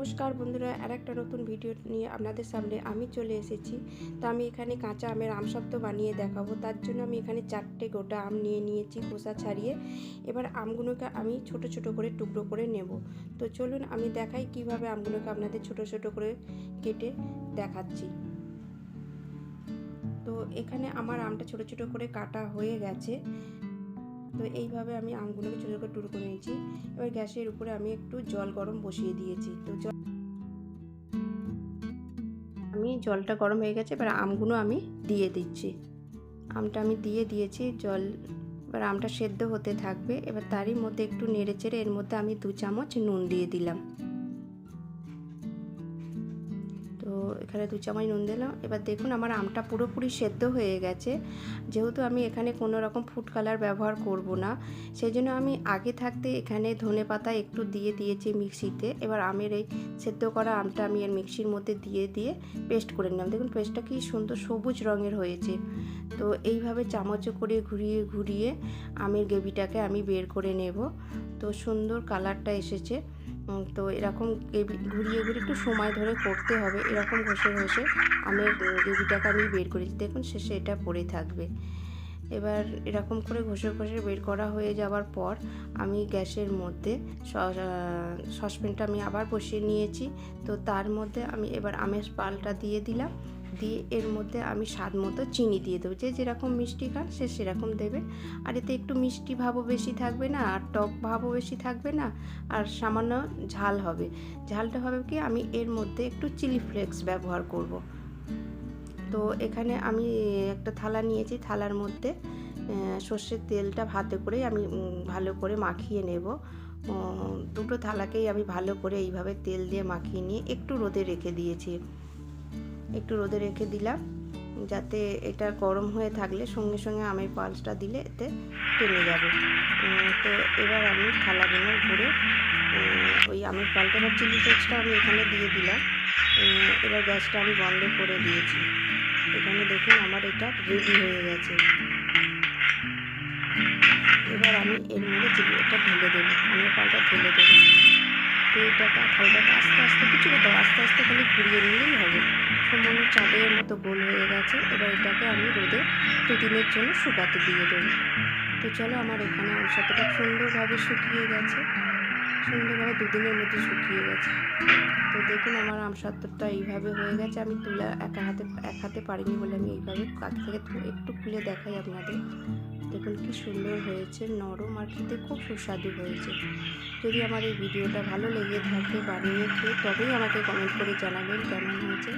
নমস্কার বন্ধুরা, আরেকটা নতুন ভিডিও নিয়ে আপনাদের সামনে আমি চলে এসেছি। তো আমি এখানে কাঁচা আমের আমসত্ত্ব বানিয়ে দেখাবো। তার জন্য আমি এখানে 4টে গোটা আম নিয়ে নিয়েছি খোসা ছাড়িয়ে। এবার আমগুলোকে আমি ছোট ছোট করে টুকরো করে নেব। তো চলুন আমি দেখাই কিভাবে আমগুলোকে আপনাদের ছোট ছোট করে কেটে দেখাচ্ছি। তো এখানে আমার আমটা ছোট ছোট করে কাটা হয়ে গেছে। তো এইভাবে আমি আমগুলোকে ছোটো করে টুকরো করে নিয়েছি। এবার গ্যাসের উপরে আমি একটু জল গরম বসিয়ে দিয়েছি। তো আমি জলটা গরম হয়ে গেছে, এবার আমগুলো আমি দিয়ে দিচ্ছি। আমটা আমি দিয়ে দিয়েছি জল, এবার আমটা সেদ্ধ হতে থাকবে। এবার তারই মধ্যে একটু নেড়ে চেড়ে এর মধ্যে আমি 2 চামচ নুন দিয়ে দিলাম। তো এখানে 2 চামচ নুন দিলাম। এবার দেখুন আমার আমটা পুরোপুরি সেদ্ধ হয়ে গেছে। যেহেতু আমি এখানে কোনো রকম ফুড কালার ব্যবহার করব না, সেই জন্য আমি আগে থাকতে এখানে ধনেপাতা একটু দিয়ে দিয়েছি মিক্সিতে। এবার আমের এই সেদ্ধ করা আমটা আমি এর মিক্সির মধ্যে দিয়ে পেস্ট করে নিলাম। দেখুন পেস্টটা কি সুন্দর সবুজ রঙের হয়েছে। তো এইভাবে চামচে করে ঘুরিয়ে আমের গ্রেভিটাকে আমি বের করে নেব। তো সুন্দর কালারটা এসেছে। তো এরকম ঘুরিয়ে একটু সময় ধরে করতে হবে। এরকম ঘষে আমের গ্রেভিটাকে আমি বের করেছি। দেখুন শেষে এটা পড়ে থাকবে। এবার এরকম করে ঘষে বের করা হয়ে যাওয়ার পর আমি গ্যাসের মধ্যে সসপ্যানটা আমি আবার বসিয়ে নিয়েছি। তো তার মধ্যে আমি এবার আমের পালটা দিয়ে দিলাম। দিয়ে এর মধ্যে আমি স্বাদ মতো চিনি দিয়ে দেবো। যে যেরকম মিষ্টি খান সে সেরকম দেবে। আর এতে একটু মিষ্টি ভাবও বেশি থাকবে না, আর টক ভাবও বেশি থাকবে না, আর সামান্য ঝাল হবে। ঝালটা হবে কি, আমি এর মধ্যে একটু চিলি ফ্লেক্স ব্যবহার করব। তো এখানে আমি একটা থালা নিয়েছি, থালার মধ্যে সর্ষের তেলটা ভাতে করে আমি ভালো করে মাখিয়ে নেব। দুটো থালাকেই আমি ভালো করে এইভাবে তেল দিয়ে মাখিয়ে নিয়ে একটু রোদে রেখে দিয়েছি। একটু রোদে রেখে দিলাম যাতে এটা গরম হয়ে থাকলে সঙ্গে সঙ্গে আমের পালসটা দিলে এতে টেনে যাবে। তো এবার আমি থালাগুলো ঘুরে ওই আমের পালটা বা চিলি ফ্লেক্সটা আমি এখানে দিয়ে দিলাম। এবার গ্যাসটা আমি বন্ধ করে দিয়েছি। এখানে দেখুন আমার এটা রেডি হয়ে গেছে। এবার আমি এর মধ্যে এটা ঢেলে দেবো, আমের পালটা ঢেলে দেবো। তো এটাকে থালটাকে আস্তে আস্তে কিছু কোথাও আস্তে খালি ঘুরিয়ে নিলেই হবে। সম্পূর্ণ চাঁদের মতো গোল হয়ে গেছে। এবার এটাকে আমি রোদে 2 দিনের জন্য শুকাতে দিয়ে দেবো। তো চলো আমার এখানে আমসত্ত্বটা সুন্দরভাবে শুকিয়ে গেছে। সুন্দরভাবে 2 দিনের মধ্যে শুকিয়ে গেছে। তো দেখুন আমার আমসত্ত্বটা এইভাবে হয়ে গেছে। আমি তুলা এক হাতে পারিনি বলে আমি এইভাবে কাছ থেকে একটু খুলে দেখাই আপনাদের। দেখুন কি সুন্দর হয়েছে, নরম আর খেতে খুব সুস্বাদু হয়েছে। যদি আমার এই ভিডিওটা ভালো লেগে থাকে বানিয়ে খেয়ে তবেই আমাকে কমেন্ট করে জানাবেন কেমন হয়েছে।